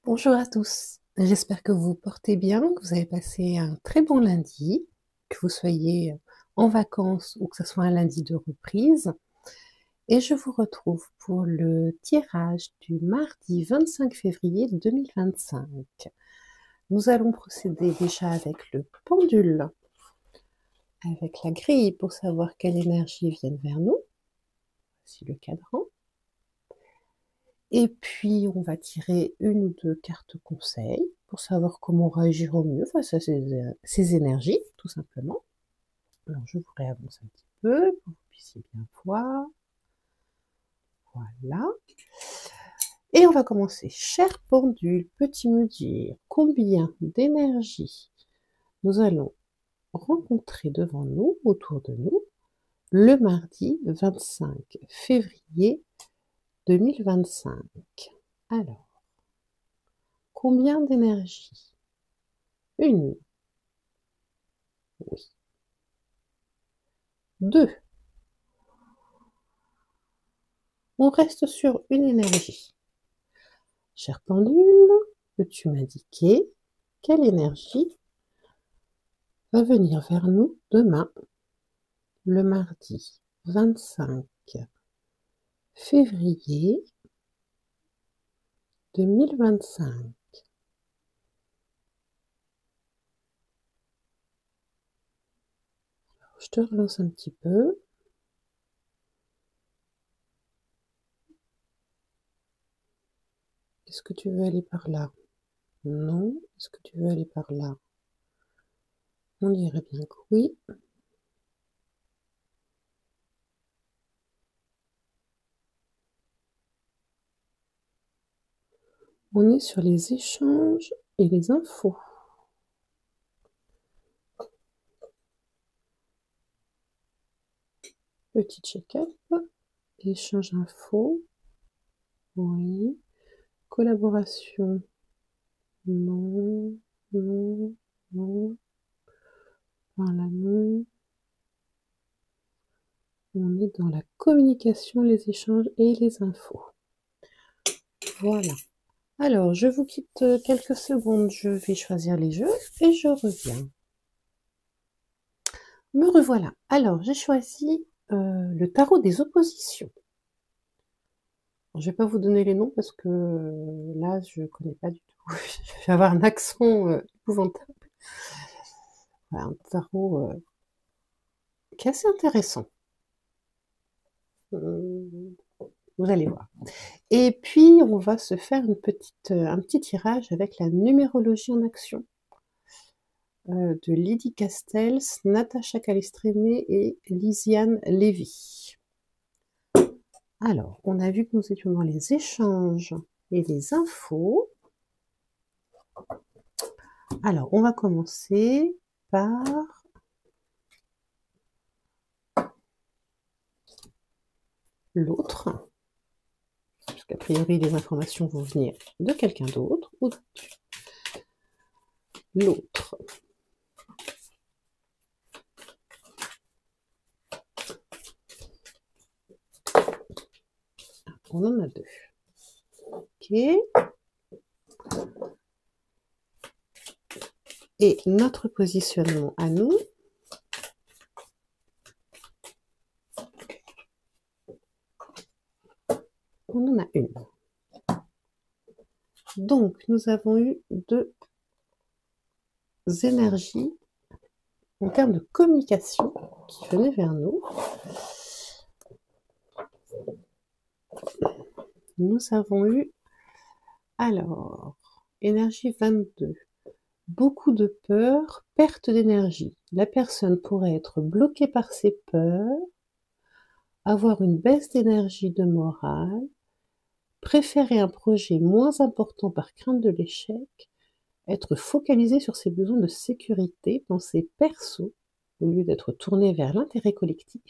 Bonjour à tous, j'espère que vous vous portez bien, que vous avez passé un très bon lundi, que vous soyez en vacances ou que ce soit un lundi de reprise. Et je vous retrouve pour le tirage du mardi 25 février 2025. Nous allons procéder déjà avec le pendule, avec la grille pour savoir quelle énergie vient vers nous. Voici le cadran. Et puis, on va tirer une ou deux cartes conseils pour savoir comment réagir au mieux face à ces énergies, tout simplement. Alors, je vous réavance un petit peu pour que vous puissiez bien voir. Voilà. Et on va commencer. Cher pendule, peux-tu me dire combien d'énergie nous allons rencontrer devant nous, autour de nous, le mardi 25 février 2025? Alors, combien d'énergie? Une. Oui. Deux. On reste sur une énergie. Cher pendule, peux-tu m'indiquer quelle énergie va venir vers nous demain, le mardi 25 février 2025? Je te relance un petit peu. Est-ce que tu veux aller par là? Non. Est-ce que tu veux aller par là? On dirait bien que oui. On est sur les échanges et les infos. Petit check-up. Échange info. Oui. Collaboration. Non. Non. Non. Voilà, non. On est dans la communication, les échanges et les infos. Voilà. Alors, je vous quitte quelques secondes. Je vais choisir les jeux et je reviens. Me revoilà. Alors, j'ai choisi le tarot des oppositions. Je ne vais pas vous donner les noms parce que là, je ne connais pas du tout. Je vais avoir un accent épouvantable. Voilà, un tarot qui est assez intéressant. Vous allez voir. Et puis, on va se faire un petit tirage avec la numérologie en action de Lydie Castells, Natacha Calestrémé et Lisiane Lévy. Alors, on a vu que nous étions dans les échanges et les infos. Alors, on va commencer par l'autre, parce qu'a priori, les informations vont venir de quelqu'un d'autre. L'autre. On en a deux. Ok. Et notre positionnement à nous. On en a une. Donc, nous avons eu deux énergies en termes de communication qui venaient vers nous. Nous avons eu, alors, énergie 22. Beaucoup de peur, perte d'énergie. La personne pourrait être bloquée par ses peurs, avoir une baisse d'énergie, de morale, préférer un projet moins important par crainte de l'échec, être focalisé sur ses besoins de sécurité, penser perso au lieu d'être tourné vers l'intérêt collectif,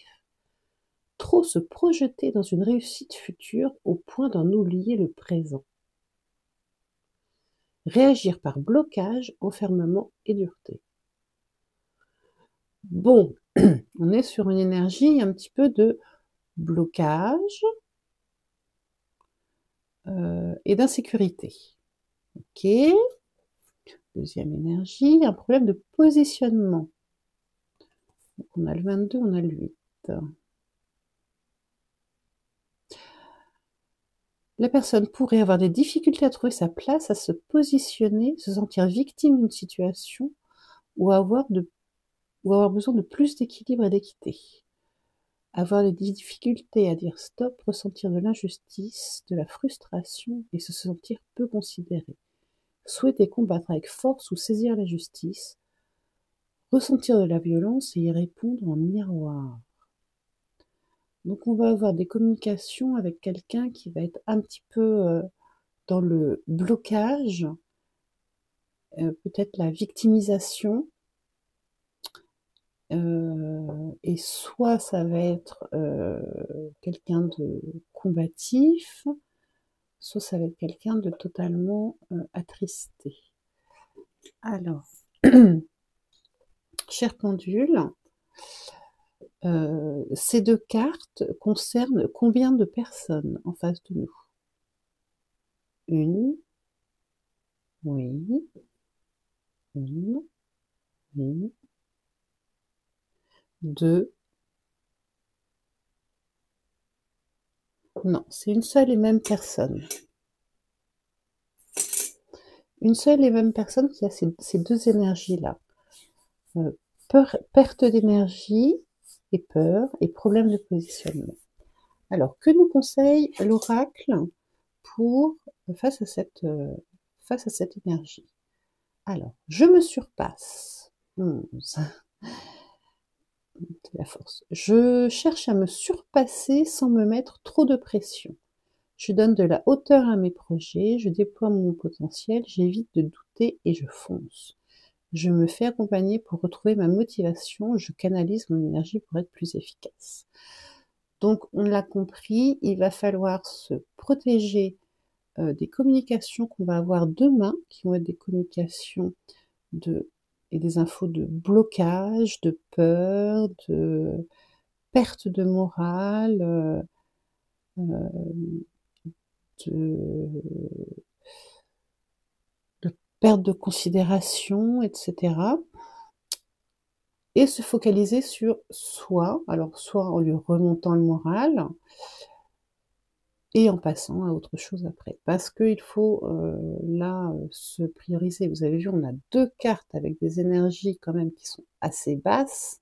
trop se projeter dans une réussite future au point d'en oublier le présent, réagir par blocage, enfermement et dureté. Bon, on est sur une énergie un petit peu de blocage et d'insécurité. Ok. Deuxième énergie, un problème de positionnement. Donc, on a le 22, on a le 8. La personne pourrait avoir des difficultés à trouver sa place, à se positionner, se sentir victime d'une situation ou avoir besoin de plus d'équilibre et d'équité. Avoir des difficultés à dire stop, ressentir de l'injustice, de la frustration et se sentir peu considéré. Souhaiter combattre avec force ou saisir la justice. Ressentir de la violence et y répondre en miroir. Donc on va avoir des communications avec quelqu'un qui va être un petit peu dans le blocage, peut-être la victimisation, et soit ça va être quelqu'un de combatif, soit ça va être quelqu'un de totalement attristé. Alors, cher pendule, ces deux cartes concernent combien de personnes en face de nous? Une, oui, une, oui, deux, non, c'est une seule et même personne. Une seule et même personne qui a ces deux énergies-là. Perte d'énergie et peur et problème de positionnement. Alors, que nous conseille l'oracle pour face à cette énergie? Alors, je me surpasse. 11. De la force. Je cherche à me surpasser sans me mettre trop de pression. Je donne de la hauteur à mes projets, je déploie mon potentiel, j'évite de douter et je fonce. Je me fais accompagner pour retrouver ma motivation, je canalise mon énergie pour être plus efficace. Donc, on l'a compris, il va falloir se protéger des communications qu'on va avoir demain, qui vont être des communications et des infos de blocage, de peur, de perte de morale, de perte de considération, etc. Et se focaliser sur soi, alors soit en lui remontant le moral, et en passant à autre chose après. Parce qu'il faut là se prioriser. Vous avez vu, on a deux cartes avec des énergies quand même qui sont assez basses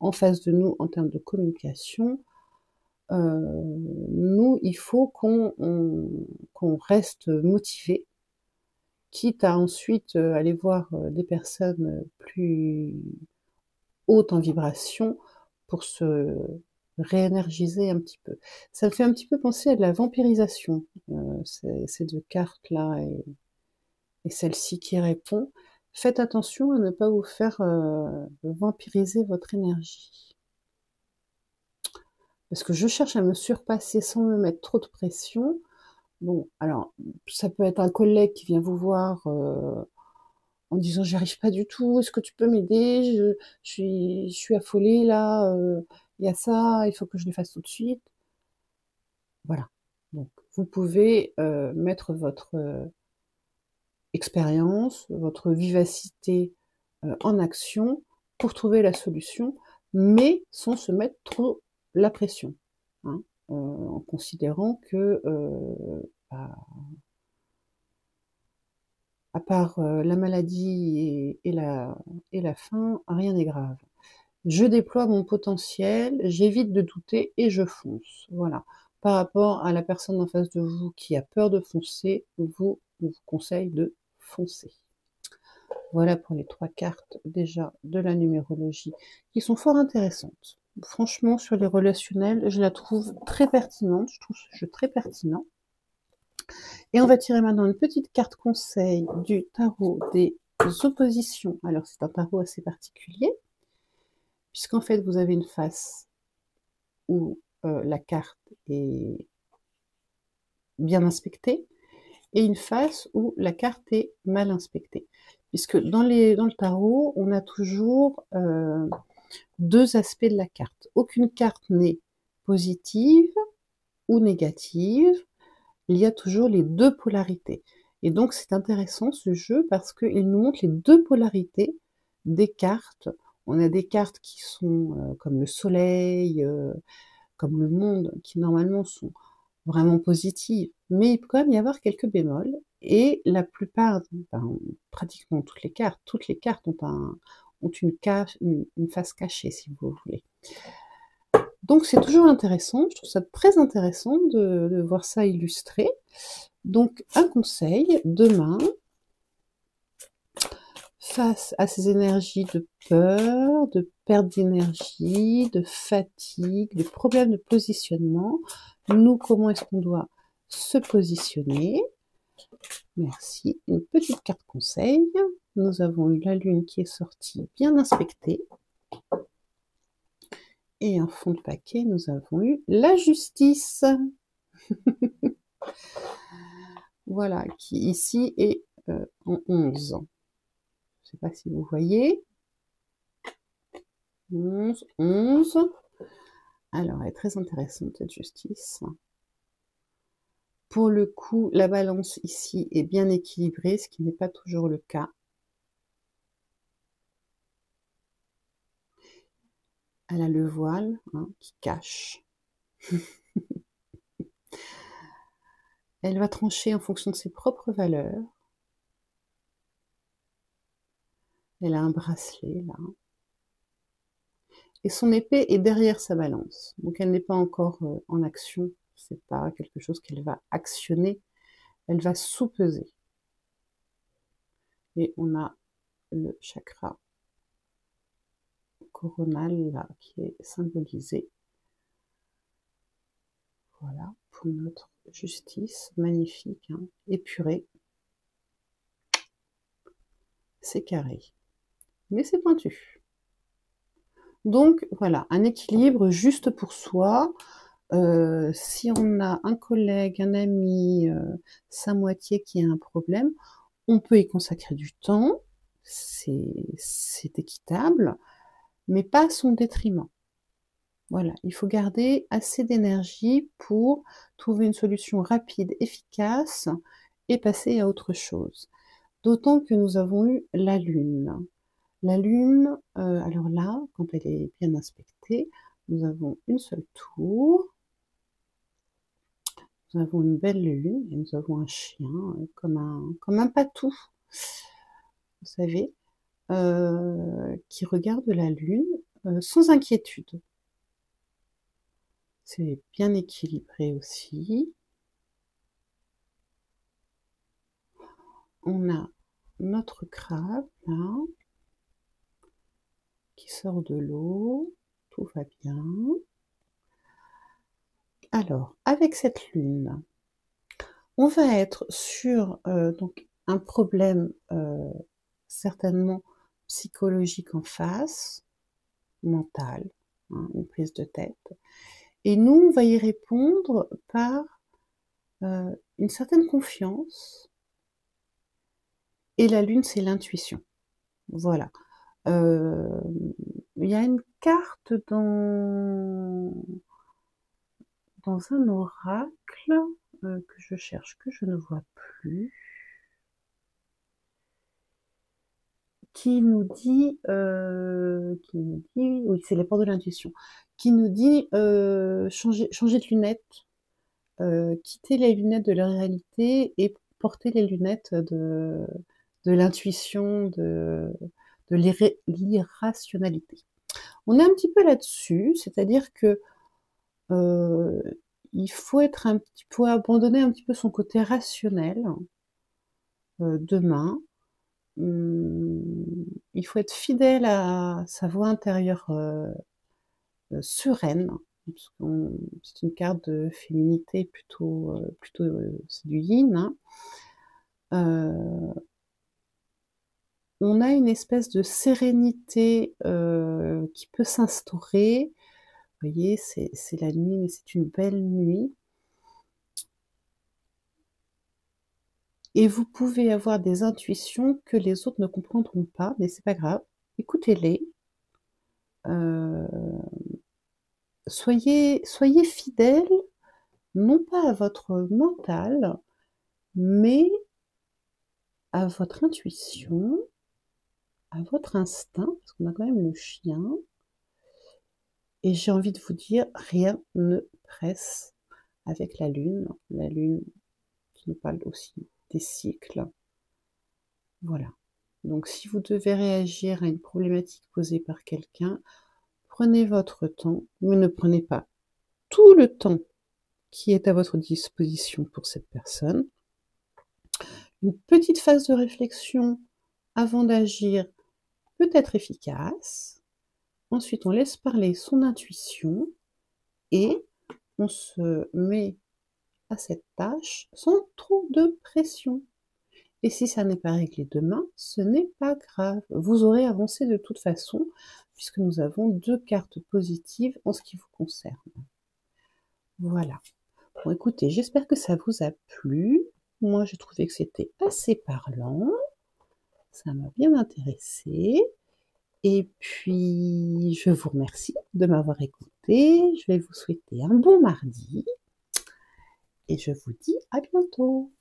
en face de nous en termes de communication. Nous, il faut qu'on reste motivé, quitte à ensuite aller voir des personnes plus hautes en vibration pour se réénergiser un petit peu. Ça me fait un petit peu penser à de la vampirisation, ces deux cartes-là et celle-ci qui répond. Faites attention à ne pas vous faire vampiriser votre énergie. Parce que je cherche à me surpasser sans me mettre trop de pression. Bon, alors, ça peut être un collègue qui vient vous voir en disant j'y arrive pas du tout, est-ce que tu peux m'aider, je suis affolée là, il y a ça, il faut que je le fasse tout de suite. Voilà. Donc, vous pouvez mettre votre expérience, votre vivacité en action pour trouver la solution, mais sans se mettre trop la pression, hein, en considérant que bah, à part la maladie et la faim, rien n'est grave. Je déploie mon potentiel, j'évite de douter et je fonce. Voilà. Par rapport à la personne en face de vous qui a peur de foncer, on vous conseille de foncer. Voilà pour les trois cartes déjà de la numérologie qui sont fort intéressantes. Franchement, sur les relationnels, je la trouve très pertinente, je trouve ce jeu très pertinent. Et on va tirer maintenant une petite carte conseil du tarot des oppositions. Alors c'est un tarot assez particulier, puisqu'en fait vous avez une face où la carte est bien inspectée, et une face où la carte est mal inspectée. Puisque dans le tarot, on a toujours deux aspects de la carte. Aucune carte n'est positive ou négative, il y a toujours les deux polarités. Et donc c'est intéressant ce jeu parce qu'il nous montre les deux polarités des cartes. On a des cartes qui sont comme le soleil, comme le monde, qui normalement sont vraiment positives, mais il peut quand même y avoir quelques bémols. Et la plupart, pratiquement toutes les cartes ont une face cachée, si vous voulez. Donc c'est toujours intéressant, je trouve ça très intéressant de voir ça illustré. Donc un conseil, demain, face à ces énergies de peur, de perte d'énergie, de fatigue, de problèmes de positionnement, nous, comment est-ce qu'on doit se positionner? Merci. Une petite carte conseil. Nous avons eu la lune qui est sortie bien inspectée. Et en fond de paquet, nous avons eu la justice. Voilà, qui ici est en 11. Je ne sais pas si vous voyez. 11, 11. Alors, elle est très intéressante, cette justice. Pour le coup, la balance ici est bien équilibrée, ce qui n'est pas toujours le cas. Elle a le voile qui cache. Elle va trancher en fonction de ses propres valeurs. Elle a un bracelet, là. Et son épée est derrière sa balance. Donc elle n'est pas encore en action. C'est pas quelque chose qu'elle va actionner. Elle va sous-peser. Et on a le chakra coronal, là, qui est symbolisé. Voilà, pour notre justice. Magnifique, hein, épuré. C'est carré. Mais c'est pointu. Donc voilà, un équilibre juste pour soi. Si on a un collègue, un ami, sa moitié qui a un problème, on peut y consacrer du temps, c'est équitable, mais pas à son détriment. Voilà, il faut garder assez d'énergie pour trouver une solution rapide, efficace et passer à autre chose. D'autant que nous avons eu la Lune. La Lune, alors là, quand elle est bien inspectée, nous avons une seule tour, nous avons une belle lune et nous avons un chien comme un patou, vous savez, qui regarde la lune sans inquiétude. C'est bien équilibré aussi. On a notre crabe là qui sort de l'eau, tout va bien. Alors, avec cette lune, on va être sur donc un problème certainement psychologique en face, mental, hein, une prise de tête. Et nous, on va y répondre par une certaine confiance. Et la lune, c'est l'intuition. Voilà. Il y a une carte dans un oracle que je cherche, que je ne vois plus, qui nous dit, oui, c'est les portes de l'intuition, qui nous dit changer de lunettes, quitter les lunettes de la réalité et porter les lunettes de l'intuition, de l'irrationalité. On est un petit peu là-dessus, c'est-à-dire que il faut abandonner un petit peu son côté rationnel demain. Il faut être fidèle à sa voix intérieure sereine. C'est une carte de féminité plutôt c'est du yin. Hein. On a une espèce de sérénité qui peut s'instaurer. Vous voyez, c'est la nuit, mais c'est une belle nuit. Et vous pouvez avoir des intuitions que les autres ne comprendront pas, mais c'est pas grave. Écoutez-les. Soyez fidèles, non pas à votre mental, mais à votre intuition, à votre instinct, parce qu'on a quand même le chien. Et j'ai envie de vous dire, rien ne presse avec la lune qui nous parle aussi des cycles. Voilà. Donc si vous devez réagir à une problématique posée par quelqu'un, prenez votre temps, mais ne prenez pas tout le temps qui est à votre disposition pour cette personne. Une petite phase de réflexion avant d'agir peut être efficace. Ensuite, on laisse parler son intuition et on se met à cette tâche sans trop de pression. Et si ça n'est pas réglé demain, ce n'est pas grave. Vous aurez avancé de toute façon, puisque nous avons 2 cartes positives en ce qui vous concerne. Voilà. Bon, écoutez, j'espère que ça vous a plu. Moi, j'ai trouvé que c'était assez parlant. Ça m'a bien intéressé. Et puis, je vous remercie de m'avoir écouté. Je vais vous souhaiter un bon mardi. Et je vous dis à bientôt.